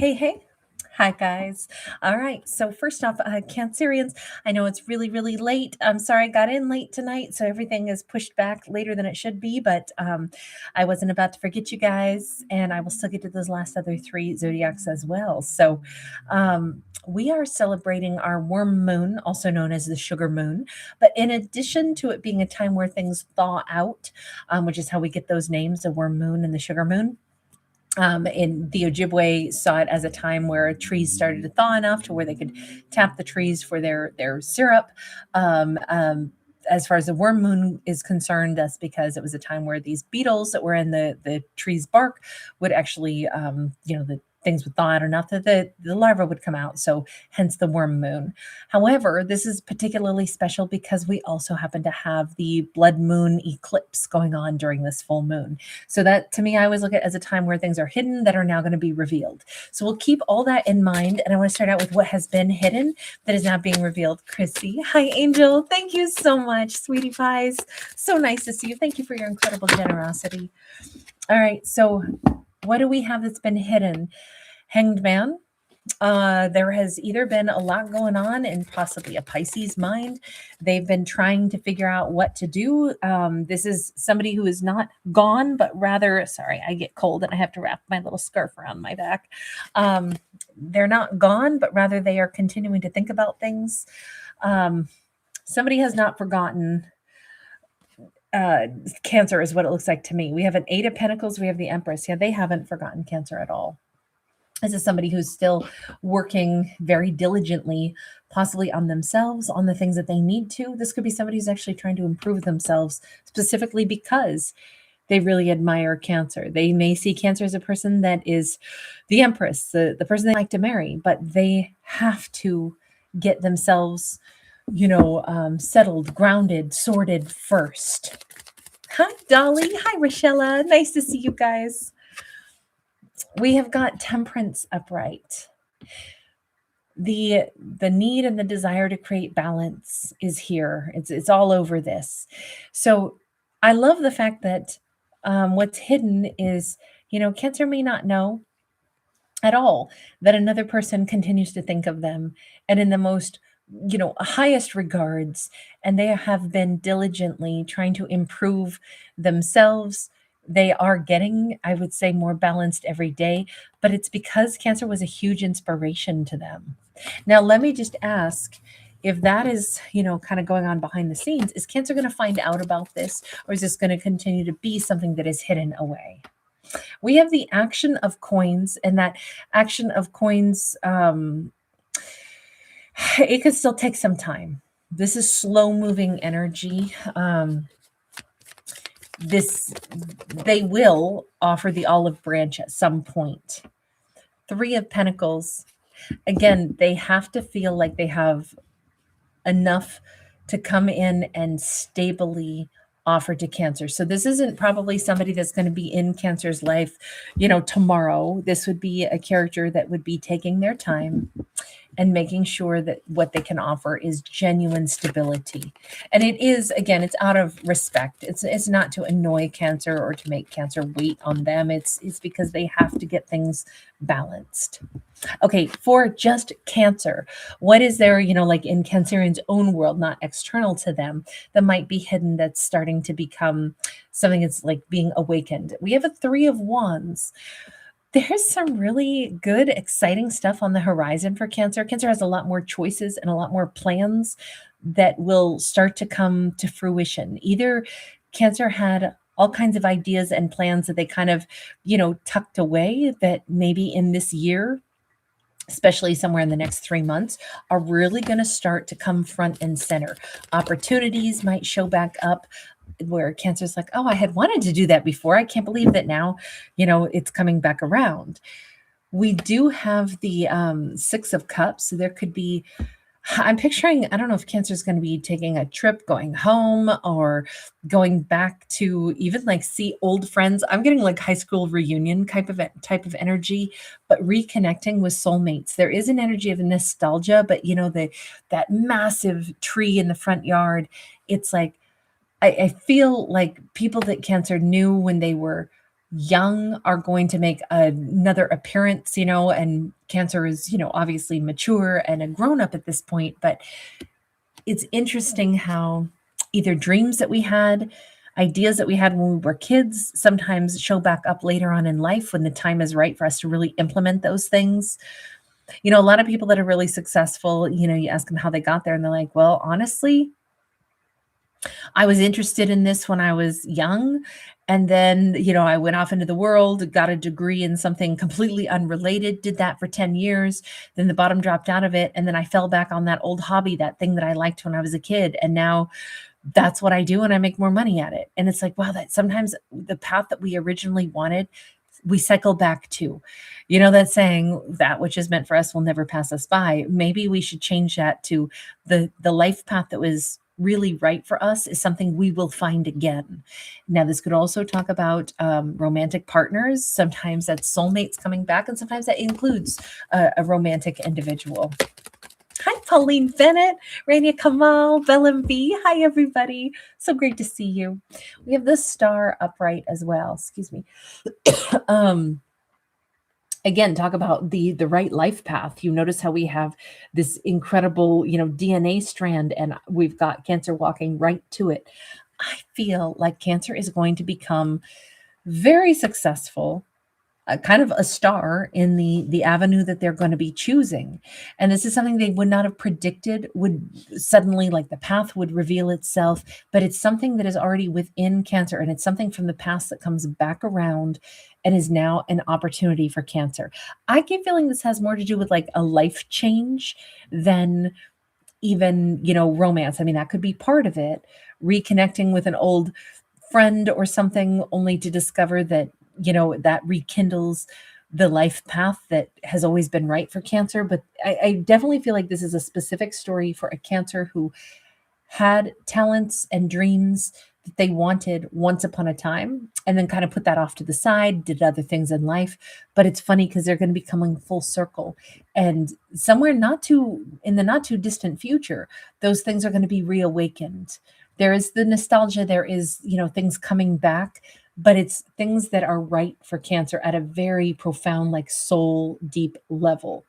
Hey, hey. Hi, guys. All right. So, first off, Cancerians, I know it's really, really late. I'm sorry I got in late tonight. So, everything is pushed back later than it should be. But I wasn't about to forget you guys. And I will still get to those last other three zodiacs as well. So, we are celebrating our warm moon, also known as the sugar moon. But in addition to it being a time where things thaw out, which is how we get those names, the warm moon and the sugar moon, and the Ojibwe saw it as a time where trees started to thaw enough to where they could tap the trees for their syrup. As far as the worm moon is concerned, that's because it was a time where these beetles that were in the tree's bark would actually, the things would thaw out enough that the larva would come out. So hence the worm moon. However, this is particularly special because we also happen to have the blood moon eclipse going on during this full moon. So that, to me, I always look at it as a time where things are hidden that are now going to be revealed. So we'll keep all that in mind. And I want to start out with what has been hidden that is now being revealed. Chrissy, hi, Angel. Thank you so much, sweetie pies. So nice to see you. Thank you for your incredible generosity. All right. So what do we have that's been hidden? Hanged Man. There has either been a lot going on in possibly a Pisces mind. They've been trying to figure out what to do. This is somebody who is not gone, but rather, sorry, I get cold and I have to wrap my little scarf around my back. They're not gone, but rather they are continuing to think about things. Somebody has not forgotten. Cancer is what it looks like to me. We have an Eight of Pentacles. We have the Empress. Yeah, they haven't forgotten Cancer at all. This is somebody who's still working very diligently, possibly on themselves, on the things that they need to. This could be somebody who's actually trying to improve themselves specifically because they really admire Cancer. They may see Cancer as a person that is the Empress, the person they like to marry, but they have to get themselves, settled, grounded, sorted first. Hi, Dolly. Hi, Rochella. Nice to see you guys. We have got Temperance upright. The need and the desire to create balance is here. It's all over this. So I love the fact that what's hidden is, Cancer may not know at all that another person continues to think of them and in the most highest regards, and they have been diligently trying to improve themselves. They are getting, I would say, more balanced every day, but it's because Cancer was a huge inspiration to them. Now, let me just ask, if that is, kind of going on behind the scenes, is Cancer going to find out about this, or is this going to continue to be something that is hidden away? We have the action of coins, and that action of coins, it could still take some time. This is slow moving energy. They will offer the olive branch at some point. Three of Pentacles. Again, they have to feel like they have enough to come in and stably offer to Cancer. So this isn't probably somebody that's going to be in Cancer's life, tomorrow. This would be a character that would be taking their time and making sure that what they can offer is genuine stability. And it is, again, it's out of respect. It's not to annoy Cancer or to make Cancer wait on them. It's because they have to get things balanced. Okay, for just Cancer, what is there, like in Cancerian's own world, not external to them, that might be hidden that's starting to become something that's like being awakened? We have a Three of Wands. There's some really good, exciting stuff on the horizon for Cancer. Cancer has a lot more choices and a lot more plans that will start to come to fruition. Either Cancer had all kinds of ideas and plans that they kind of, tucked away that maybe in this year, especially somewhere in the next 3 months, are really going to start to come front and center. Opportunities might show back up where Cancer's like, oh, I had wanted to do that before. I can't believe that now, it's coming back around. We do have the Six of Cups. So there could be, I'm picturing, I don't know if Cancer's going to be taking a trip, going home, or going back to even like see old friends. I'm getting like high school reunion type of energy, but reconnecting with soulmates. There is an energy of nostalgia, but that massive tree in the front yard. It's like, I feel like people that Cancer knew when they were young are going to make another appearance, and Cancer is, obviously mature and a grown up at this point. But it's interesting how either dreams that we had, ideas that we had when we were kids, sometimes show back up later on in life when the time is right for us to really implement those things. A lot of people that are really successful, you ask them how they got there, and they're like, well, honestly, I was interested in this when I was young. And then, I went off into the world, got a degree in something completely unrelated, did that for 10 years. Then the bottom dropped out of it. And then I fell back on that old hobby, that thing that I liked when I was a kid. And now that's what I do, and I make more money at it. And it's like, wow, that sometimes the path that we originally wanted, we cycle back to. That saying, that which is meant for us will never pass us by. Maybe we should change that to the life path that was really right for us is something we will find again. Now, this could also talk about romantic partners. Sometimes that's soulmates coming back, and sometimes that includes a romantic individual. Hi, Pauline Bennett, Rania Kamal, Bellum B. Hi, everybody. So great to see you. We have the star upright as well. Excuse me. Again, talk about the right life path. You notice how we have this incredible, DNA strand, and we've got Cancer walking right to it. I feel like Cancer is going to become very successful, kind of a star in the avenue that they're going to be choosing. And this is something they would not have predicted would suddenly, like, the path would reveal itself, but it's something that is already within Cancer, and it's something from the past that comes back around and is now an opportunity for Cancer. I get feeling this has more to do with like a life change than even, romance. I mean, that could be part of it. Reconnecting with an old friend or something, only to discover that, that rekindles the life path that has always been right for Cancer. But I definitely feel like this is a specific story for a Cancer who had talents and dreams that they wanted once upon a time, and then kind of put that off to the side, did other things in life. But it's funny because they're going to be coming full circle, and somewhere in the not too distant future, those things are going to be reawakened. There is the nostalgia, there is, things coming back, but it's things that are right for Cancer at a very profound, like, soul deep level.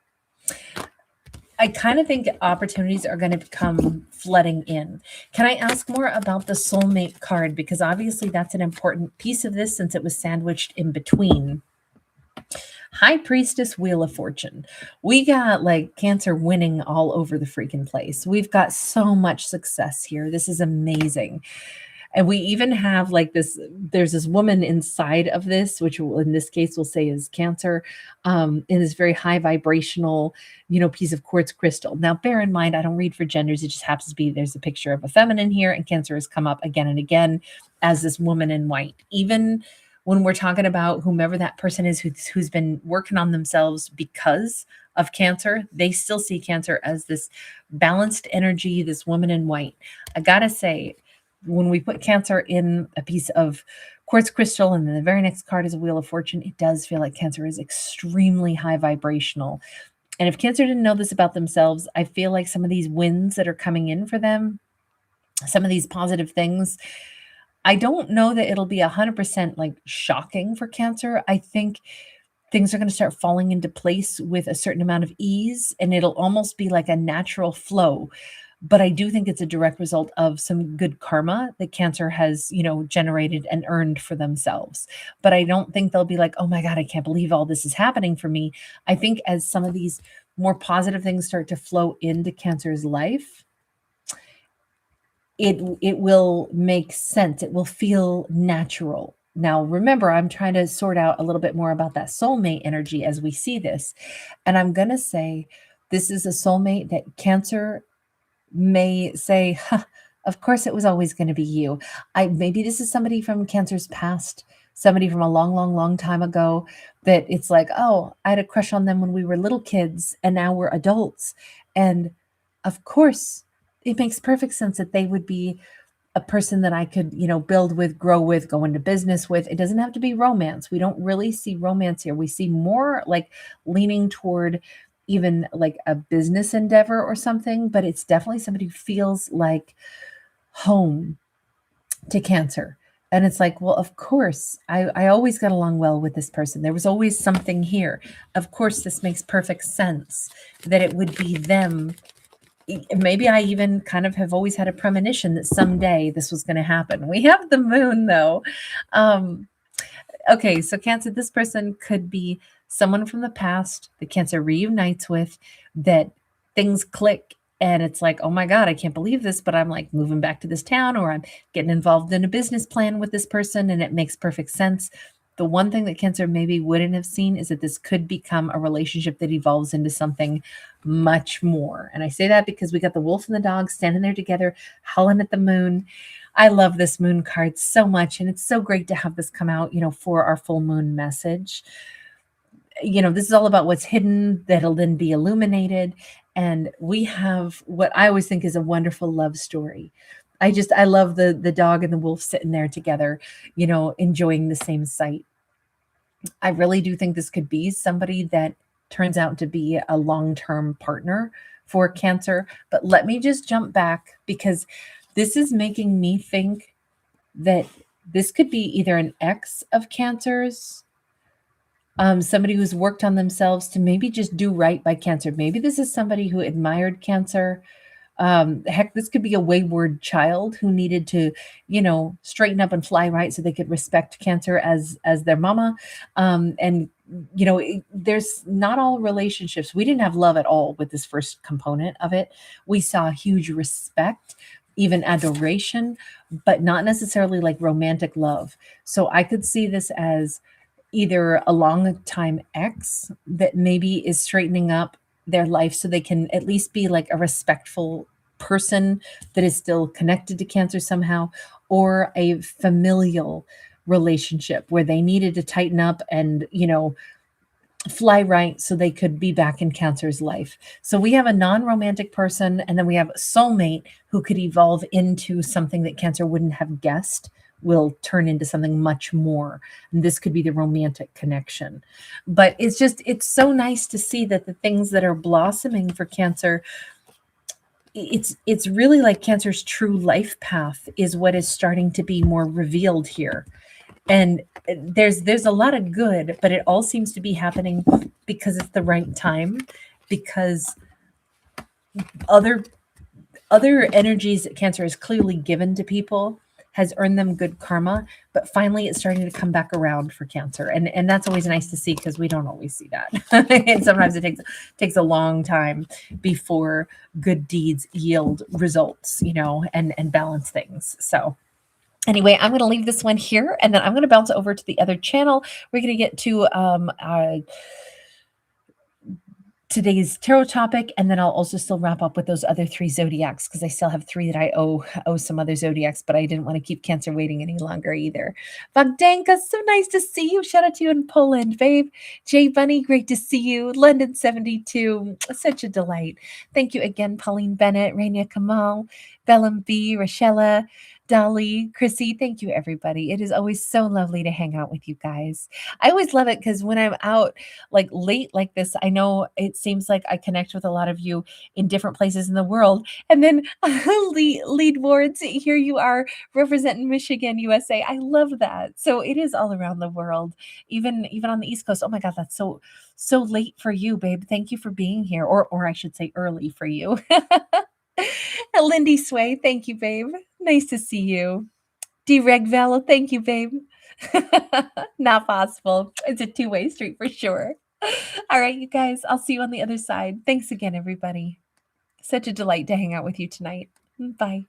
I kind of think opportunities are going to come flooding in. Can I ask more about the soulmate card? Because obviously that's an important piece of this, since it was sandwiched in between. High Priestess, Wheel of Fortune. We got like Cancer winning all over the freaking place. We've got so much success here. This is amazing. And we even have like this, there's this woman inside of this, which in this case we'll say is Cancer, in this very high vibrational, piece of quartz crystal. Now, bear in mind, I don't read for genders. It just happens to be, there's a picture of a feminine here, and Cancer has come up again and again as this woman in white. Even when we're talking about whomever that person is who's been working on themselves because of Cancer, they still see Cancer as this balanced energy, this woman in white. I gotta say, when we put Cancer in a piece of quartz crystal, and then the very next card is a Wheel of Fortune, it does feel like Cancer is extremely high vibrational. And if Cancer didn't know this about themselves, I feel like some of these wins that are coming in for them, some of these positive things, I don't know that it'll be 100% like shocking for Cancer. I think things are going to start falling into place with a certain amount of ease, and it'll almost be like a natural flow. But I do think it's a direct result of some good karma that Cancer has, generated and earned for themselves. But I don't think they'll be like, oh my God, I can't believe all this is happening for me. I think as some of these more positive things start to flow into Cancer's life, it will make sense. It will feel natural. Now, remember, I'm trying to sort out a little bit more about that soulmate energy as we see this. And I'm going to say this is a soulmate that Cancer may say, huh, of course it was always going to be you. Maybe this is somebody from Cancer's past, somebody from a long, long, long time ago, that it's like, oh, I had a crush on them when we were little kids and now we're adults. And of course, it makes perfect sense that they would be a person that I could, build with, grow with, go into business with. It doesn't have to be romance. We don't really see romance here. We see more like leaning toward even like a business endeavor or something, but it's definitely somebody who feels like home to Cancer. And it's like, well, of course, I always got along well with this person. There was always something here. Of course, this makes perfect sense that it would be them. Maybe I even kind of have always had a premonition that someday this was going to happen. We have the moon, though. Um, okay, so Cancer, this person could be someone from the past that Cancer reunites with, that things click and it's like, oh my God, I can't believe this, but I'm like moving back to this town, or I'm getting involved in a business plan with this person and it makes perfect sense. The one thing that Cancer maybe wouldn't have seen is that this could become a relationship that evolves into something much more. And I say that because we got the wolf and the dog standing there together, howling at the moon. I love this moon card so much, and it's so great to have this come out, for our full moon message. This is all about what's hidden that'll then be illuminated. And we have what I always think is a wonderful love story. I love the dog and the wolf sitting there together, enjoying the same sight. I really do think this could be somebody that turns out to be a long-term partner for Cancer. But let me just jump back, because this is making me think that this could be either an ex of Cancer's, somebody who's worked on themselves to maybe just do right by Cancer. Maybe this is somebody who admired Cancer. Heck, this could be a wayward child who needed to, straighten up and fly right so they could respect Cancer as their mama. And there's not all relationships. We didn't have love at all with this first component of it. We saw huge respect, even adoration, but not necessarily like romantic love. So I could see this as either a long time ex that maybe is straightening up their life so they can at least be like a respectful person that is still connected to Cancer somehow, or a familial relationship where they needed to tighten up and, fly right so they could be back in Cancer's life. So we have a non-romantic person, and then we have a soulmate who could evolve into something that Cancer wouldn't have guessed will turn into something much more. And this could be the romantic connection. But it's so nice to see that the things that are blossoming for Cancer, it's really like Cancer's true life path is what is starting to be more revealed here. And there's a lot of good, but it all seems to be happening because it's the right time, because other energies that Cancer has clearly given to people has earned them good karma, but finally it's starting to come back around for Cancer. And that's always nice to see, because we don't always see that. And sometimes it takes a long time before good deeds yield results, and balance things. So anyway, I'm going to leave this one here, and then I'm going to bounce over to the other channel. We're going to get to today's tarot topic, and then I'll also still wrap up with those other 3 zodiacs, because I still have 3 that I owe some other zodiacs, but I didn't want to keep Cancer waiting any longer either. Bogdanka, so nice to see you. Shout out to you in Poland, babe. Jay Bunny, great to see you. London 72, such a delight. Thank you again, Pauline Bennett, Raina Kamal, Bellum B, Rochella, Dolly, Chrissy, thank you, everybody. It is always so lovely to hang out with you guys. I always love it because when I'm out like late like this, I know it seems like I connect with a lot of you in different places in the world. And then lead wards, here you are representing Michigan, USA. I love that. So it is all around the world, even on the East Coast. Oh my God, that's so late for you, babe. Thank you for being here, or I should say early for you. Lindy Sway, thank you, babe. Nice to see you. D. Regvel, thank you, babe. Not possible. It's a two-way street for sure. All right, you guys, I'll see you on the other side. Thanks again, everybody. Such a delight to hang out with you tonight. Bye.